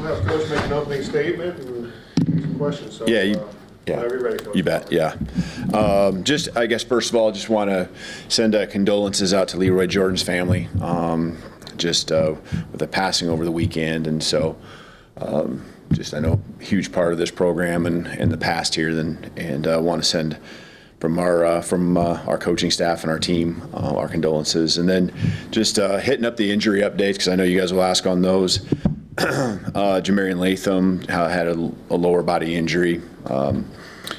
have Coach make an opening statement and some questions. So, Yeah, whenever you're ready, Coach. You bet, yeah. Just, I guess, first of all, just want to send condolences out to Leroy Jordan's family, with the passing over the weekend. And so, just, I know, a huge part of this program and the past here, and I want to send from our coaching staff and our team our condolences. And then just hitting up the injury updates, because I know you guys will ask on those. Jamarian Latham had a lower body injury.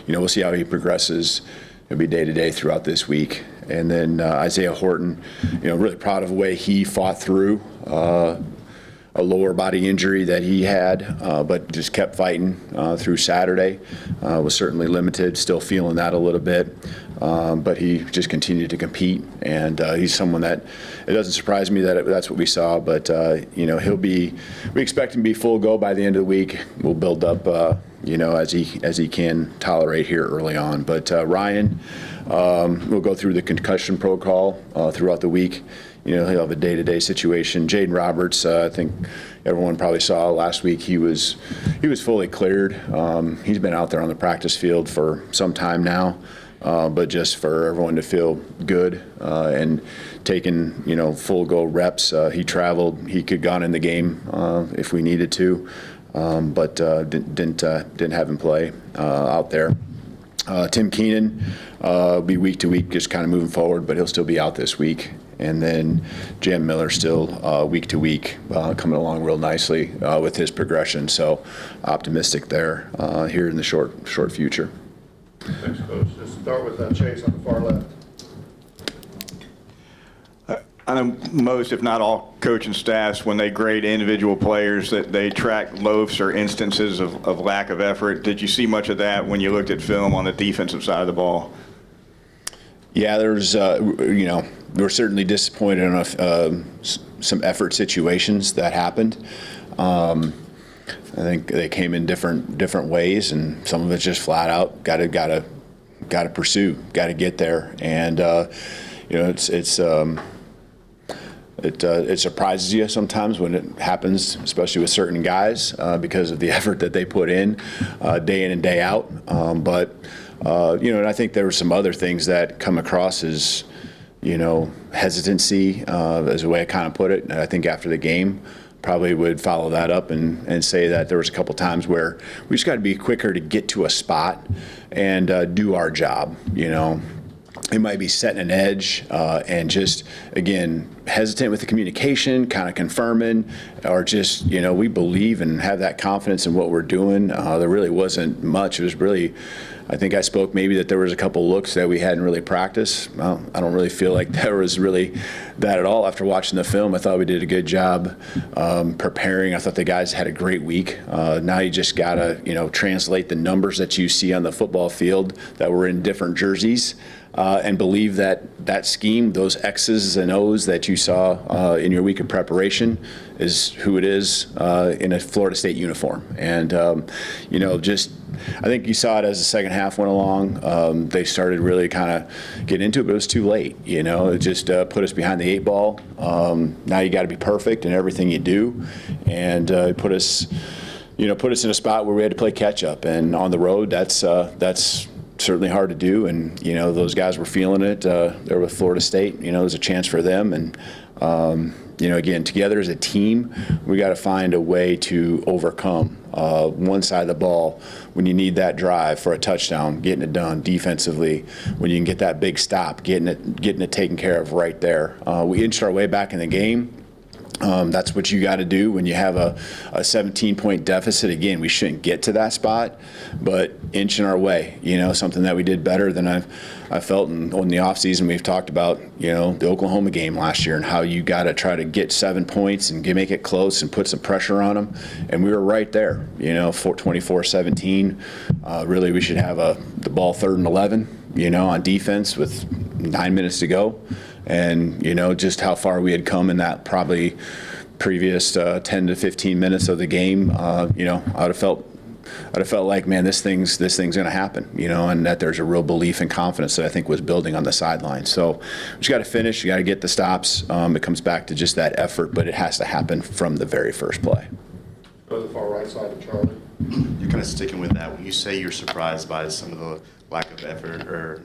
We'll see how he progresses. It'll be day-to-day throughout this week. And then Isaiah Horton, really proud of the way he fought through a lower body injury that he had, but just kept fighting through Saturday. Was certainly limited, still feeling that a little bit, but he just continued to compete. And he's someone that, it doesn't surprise me that that's what we saw, but we expect him to be full go by the end of the week. We'll build up, as he can tolerate here early on. But Ryan, we'll go through the concussion protocol throughout the week. He'll have a day-to-day situation. Jaden Roberts, I think everyone probably saw last week, he was fully cleared. He's been out there on the practice field for some time now, but just for everyone to feel good and taking full go reps. He traveled. He could have gone in the game if we needed to, but didn't have him play out there. Tim Keenan will be week to week, just kind of moving forward, but he'll still be out this week. And then Jam Miller still week to week, coming along real nicely with his progression. So optimistic there here in the short future. Thanks, Coach. Let's start with Chase on the far left. I know most, if not all, coaching staffs, when they grade individual players, that they track loafs or instances of lack of effort. Did you see much of that when you looked at film on the defensive side of the ball? Yeah, there's, we were certainly disappointed in some effort situations that happened. I think they came in different ways, and some of it's just flat out got to pursue, got to get there, and it surprises you sometimes when it happens, especially with certain guys, because of the effort that they put in and day out. And I think there were some other things that come across as, hesitancy, as a way I kind of put it. And I think after the game, probably would follow that up and say that there was a couple times where we just got to be quicker to get to a spot and do our job, It might be setting an edge and just, again, hesitant with the communication, kind of confirming, or just, we believe and have that confidence in what we're doing. There really wasn't much. It was really, I think I spoke maybe that there was a couple looks that we hadn't really practiced. Well, I don't really feel like there was really that at all. After watching the film, I thought we did a good job preparing. I thought the guys had a great week. Now you just got to, translate the numbers that you see on the football field that were in different jerseys. And believe that scheme, those X's and O's that you saw in your week of preparation is who it is in a Florida State uniform. And, I think you saw it as the second half went along. They started really kind of getting into it, but it was too late. It just put us behind the 8 ball. Now you got to be perfect in everything you do, and put us in a spot where we had to play catch up. And on the road, that's certainly hard to do, and those guys were feeling it. There with Florida State, it was a chance for them, and again, together as a team, we got to find a way to overcome one side of the ball when you need that drive for a touchdown, getting it done defensively. When you can get that big stop, getting it taken care of right there. We inched our way back in the game. That's what you got to do when you have a 17-point deficit. Again, we shouldn't get to that spot, but inching our way, something that we did better than I felt in the offseason. We've talked about, the Oklahoma game last year and how you got to try to get 7 points and make it close and put some pressure on them. And we were right there, 24-17. Really, we should have the ball 3rd and 11, on defense with 9 minutes to go. And, just how far we had come in that probably previous 10 to 15 minutes of the game, I'd have felt like, man, this thing's going to happen, and that there's a real belief and confidence that I think was building on the sideline. So we just got to finish. You got to get the stops. It comes back to just that effort, but it has to happen from the very first play. Go to the far right side of Charlie. You're kind of sticking with that. When you say you're surprised by some of the lack of effort or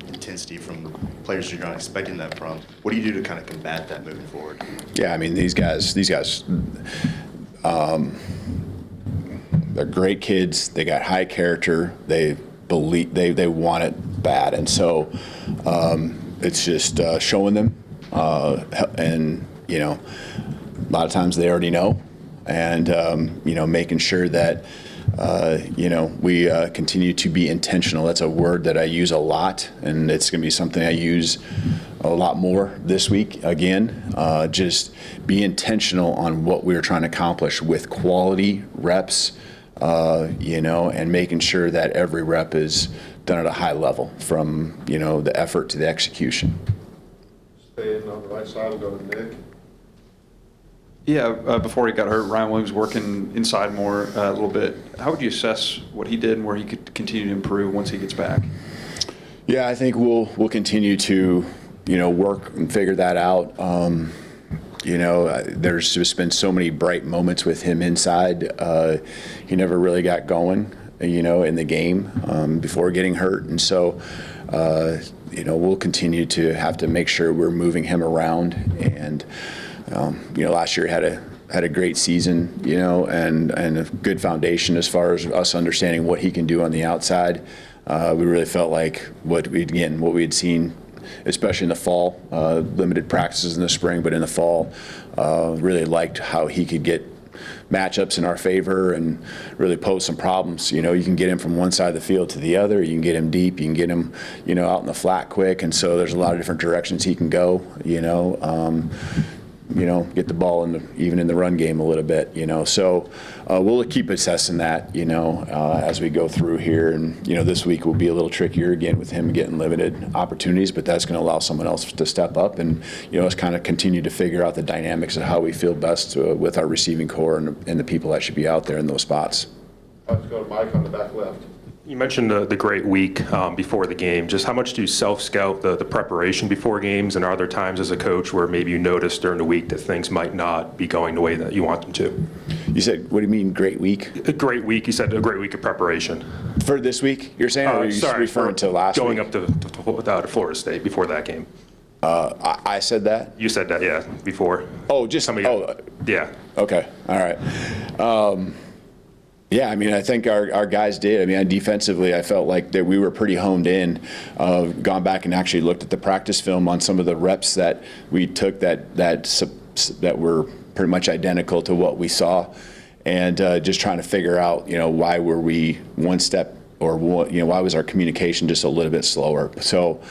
intensity from players you're not expecting that from, what do you do to kind of combat that moving forward? Yeah, I mean, these guys, they're great kids. They got high character. They believe they want it bad, and so it's just showing them, and a lot of times they already know, and making sure that we continue to be intentional. That's a word that I use a lot, and it's going to be something I use a lot more this week again. Just be intentional on what we're trying to accomplish with quality reps, and making sure that every rep is done at a high level from, the effort to the execution. Stay in on the right side. We'll go to Nick. Yeah, before he got hurt, Ryan Williams working inside more a little bit. How would you assess what he did and where he could continue to improve once he gets back? Yeah, I think we'll continue to, work and figure that out. There's just been so many bright moments with him inside. He never really got going, in the game before getting hurt. And so, we'll continue to have to make sure we're moving him around. And, last year had a great season, and a good foundation as far as us understanding what he can do on the outside. We really felt like what we had seen, especially in the fall, limited practices in the spring, but in the fall, really liked how he could get matchups in our favor and really pose some problems. You can get him from one side of the field to the other. You can get him deep. You can get him, out in the flat quick. And so there's a lot of different directions he can go. Get the ball even in the run game a little bit. So we'll keep assessing that. As we go through here, and this week will be a little trickier again with him getting limited opportunities, but that's going to allow someone else to step up and us kind of continue to figure out the dynamics of how we feel best with our receiving core and the people that should be out there in those spots. Let's go to Mike on the back left. You mentioned the great week before the game. Just how much do you self-scout the preparation before games, and are there times as a coach where maybe you notice during the week that things might not be going the way that you want them to? You said, what do you mean, great week? A great week. You said a great week of preparation. For this week, you're saying, or are you referring to last going week? Going up to Florida State before that game. I said that? You said that, yeah, before. Oh, just, yeah. Okay, all right. Yeah, I mean, I think our guys did. I mean, defensively, I felt like that we were pretty honed in. Gone back and actually looked at the practice film on some of the reps that we took that were pretty much identical to what we saw, and just trying to figure out, why were we one step or why was our communication just a little bit slower? So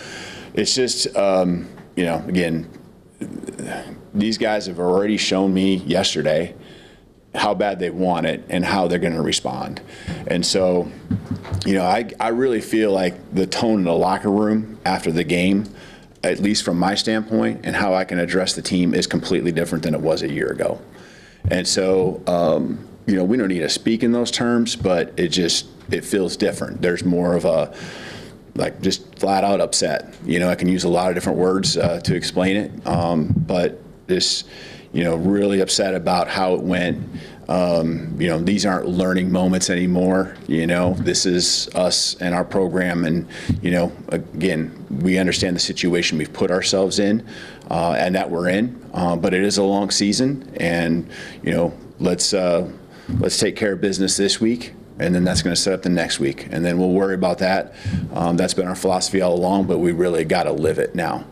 it's just, again, these guys have already shown me yesterday how bad they want it and how they're going to respond. And so, I really feel like the tone in the locker room after the game, at least from my standpoint, and how I can address the team is completely different than it was a year ago. And so, we don't need to speak in those terms, but it feels different. There's more of a, just flat out upset. I can use a lot of different words to explain it, but this, really upset about how it went. These aren't learning moments anymore. This is us and our program. And, again, we understand the situation we've put ourselves in and that we're in. But it is a long season. And, let's take care of business this week. And then that's going to set up the next week. And then we'll worry about that. That's been our philosophy all along, but we really got to live it now.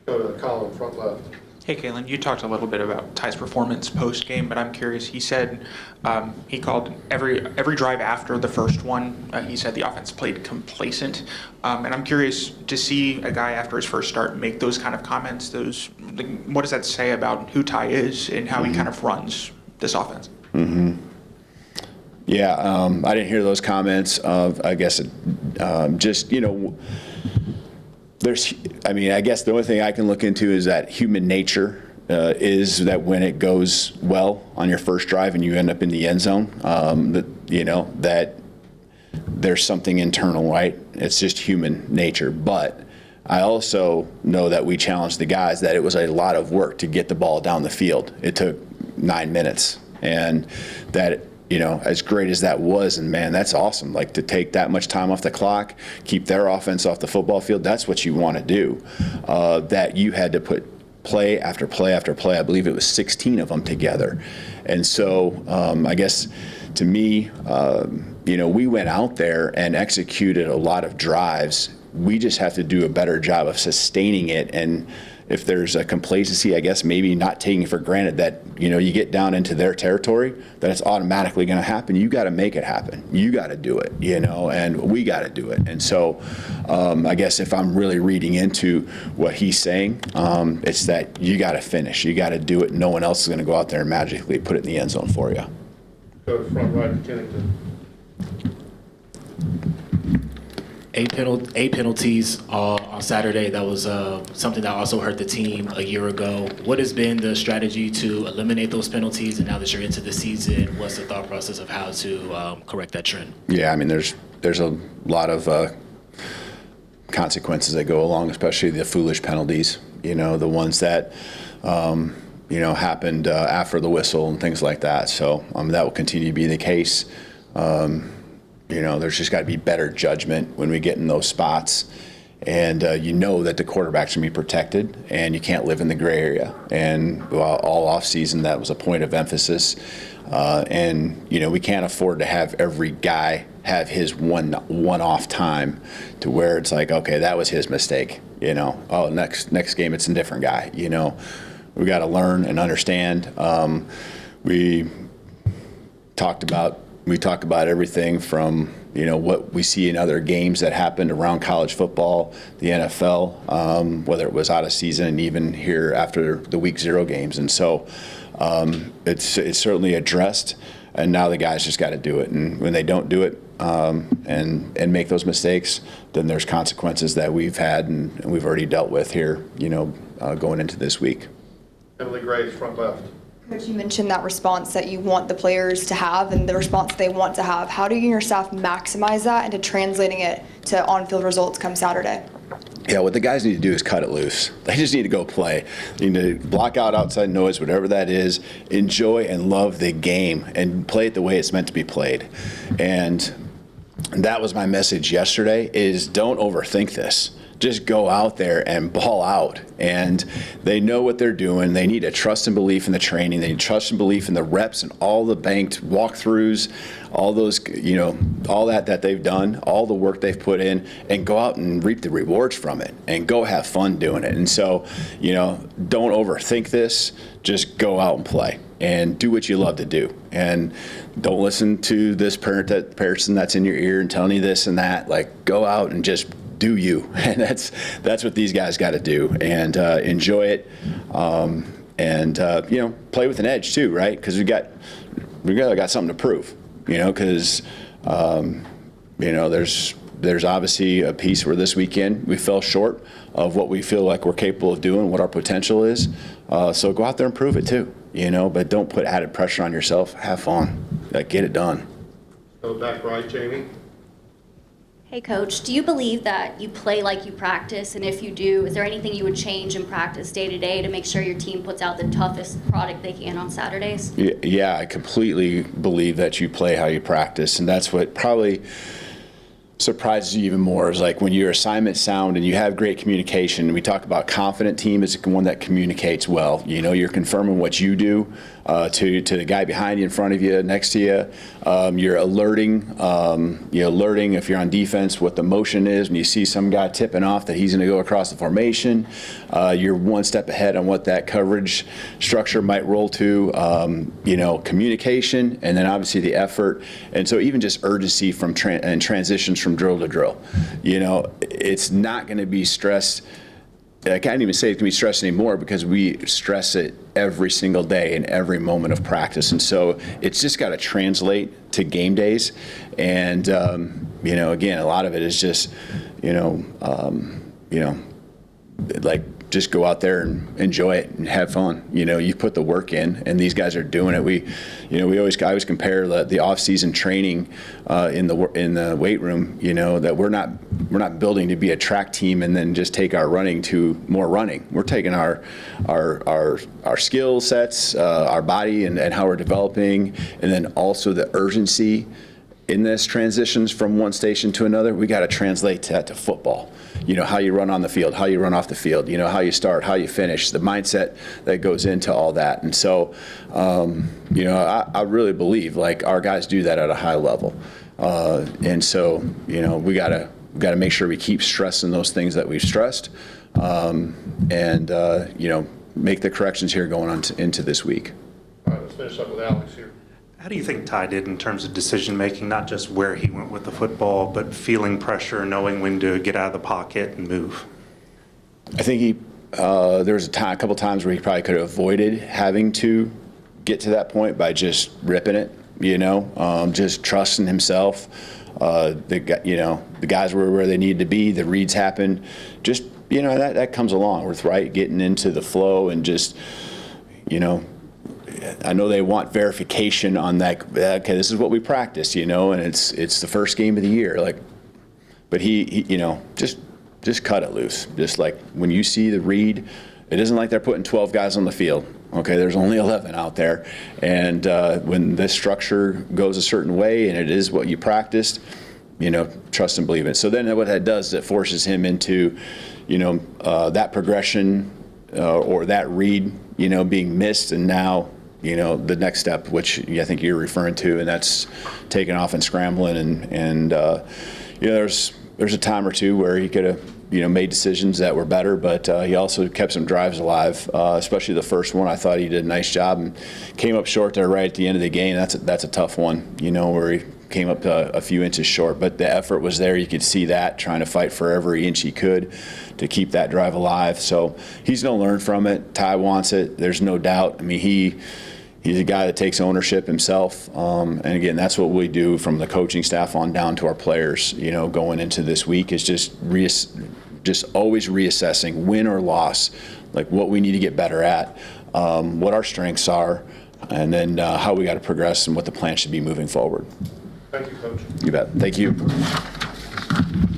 Go to Colin, front left. Hey, Kalen, you talked a little bit about Ty's performance post-game, but I'm curious. He said he called every drive after the first one, he said the offense played complacent. And I'm curious to see a guy after his first start make those kind of comments. What does that say about who Ty is and how he kind of runs this offense? Mm-hmm. Yeah, I didn't hear those comments. I guess just, I guess the only thing I can look into is that human nature is that when it goes well on your first drive and you end up in the end zone, that there's something internal, right? It's just human nature. But I also know that we challenged the guys that it was a lot of work to get the ball down the field. It took 9 minutes, And that, as great as that was, and man, that's awesome. Like, to take that much time off the clock, keep their offense off the football field, that's what you want to do. That you had to put play after play after play. I believe it was 16 of them together. And so I guess to me, we went out there and executed a lot of drives. We just have to do a better job of sustaining it. And if there's a complacency, I guess maybe not taking for granted that, you get down into their territory, that it's automatically going to happen. You got to make it happen. You got to do it, and we got to do it. And so I guess if I'm really reading into what he's saying, it's that you got to finish. You got to do it. No one else is going to go out there and magically put it in the end zone for you. Go to front right, Kennington. Eight penalties on Saturday. That was something that also hurt the team a year ago. What has been the strategy to eliminate those penalties? And now that you're into the season, what's the thought process of how to correct that trend? Yeah, I mean, there's a lot of consequences that go along, especially the foolish penalties. The ones that happened after the whistle and things like that. So that will continue to be the case. There's just got to be better judgment when we get in those spots. And that the quarterback's going to be protected, and you can't live in the gray area. And all offseason, that was a point of emphasis. We can't afford to have every guy have his one-off time to where it's like, okay, that was his mistake. Next game it's a different guy. We got to learn and understand. We talk about everything from what we see in other games that happened around college football, the NFL, whether it was out of season and even here after the week 0 games. And so it's certainly addressed, and now the guys just got to do it. And when they don't do it and make those mistakes, then there's consequences that we've had and we've already dealt with here, going into this week. Emily Graves, front left. Coach, you mentioned that response that you want the players to have and the response they want to have. How do you and your staff maximize that into translating it to on-field results come Saturday? Yeah, what the guys need to do is cut it loose. They just need to go play. They need to block out outside noise, whatever that is, enjoy and love the game and play it the way it's meant to be played. And that was my message yesterday, is don't overthink this. Just go out there and ball out. And they know what they're doing. They need a trust and belief in the training. They need trust and belief in the reps and all the banked walkthroughs, all those, all that they've done, all the work they've put in, and go out and reap the rewards from it and go have fun doing it. And so, don't overthink this. Just go out and play and do what you love to do. And don't listen to this person that's in your ear and telling you this and that. Like, go out and just do you. And that's what these guys got to do, and enjoy it, and play with an edge too, right? Because we got something to prove, because there's obviously a piece where this weekend we fell short of what we feel like we're capable of doing, what our potential is. So go out there and prove it too, but don't put added pressure on yourself. Have fun, get it done. Go back right, Jamie. Hey, Coach, do you believe that you play like you practice? And if you do, is there anything you would change in practice day to day to make sure your team puts out the toughest product they can on Saturdays? Yeah, I completely believe that you play how you practice. And that's what probably surprises you even more, is like when your assignment sound and you have great communication. We talk about confident team is one that communicates well. You're confirming what you do to the guy behind you, in front of you, next to you. You're alerting if you're on defense what the motion is. When you see some guy tipping off that he's going to go across the formation, you're one step ahead on what that coverage structure might roll to. Communication, and then obviously the effort, and so even just urgency from and transitions from drill to drill. It's not going to be stressed. I can't even say it can be stressed anymore, because we stress it every single day in every moment of practice. And so it's just got to translate to game days. And, again, a lot of it is just, just just go out there and enjoy it and have fun. You put the work in, and these guys are doing it. I always compare the off-season training in the weight room. That we're not building to be a track team and then just take our running to more running. We're taking our skill sets, our body, and how we're developing, and then also the urgency in this transitions from one station to another. We got to translate that to football. How you run on the field, how you run off the field, how you start, how you finish, the mindset that goes into all that. And so, I really believe like our guys do that at a high level. And so, we got to make sure we keep stressing those things that we've stressed, and make the corrections here going on into this week. All right, let's finish up with Alex here. How do you think Ty did in terms of decision making, not just where he went with the football, but feeling pressure, knowing when to get out of the pocket and move? I think there was a couple times where he probably could have avoided having to get to that point by just ripping it, just trusting himself. The guys were where they needed to be. The reads happened. Just, that comes along with, right, getting into the flow and just, I know they want verification on that. Okay, this is what we practice, and it's the first game of the year. But he just cut it loose. Just like when you see the read, it isn't like they're putting 12 guys on the field. Okay, there's only 11 out there, and when this structure goes a certain way and it is what you practiced, trust and believe it. So then what that does is it forces him into, that progression or that read, being missed, and now. The next step, which I think you're referring to, and that's taking off and scrambling. And there's a time or two where he could have, made decisions that were better, but he also kept some drives alive, especially the first one. I thought he did a nice job and came up short there right at the end of the game. That's a tough one, where he came up a few inches short, but the effort was there. You could see that, trying to fight for every inch he could to keep that drive alive. So he's going to learn from it. Ty wants it. There's no doubt. I mean, he's a guy that takes ownership himself. And again, that's what we do from the coaching staff on down to our players, going into this week is just always reassessing, win or loss, like what we need to get better at, what our strengths are, and then how we got to progress and what the plan should be moving forward. Thank you, Coach. You bet. Thank you.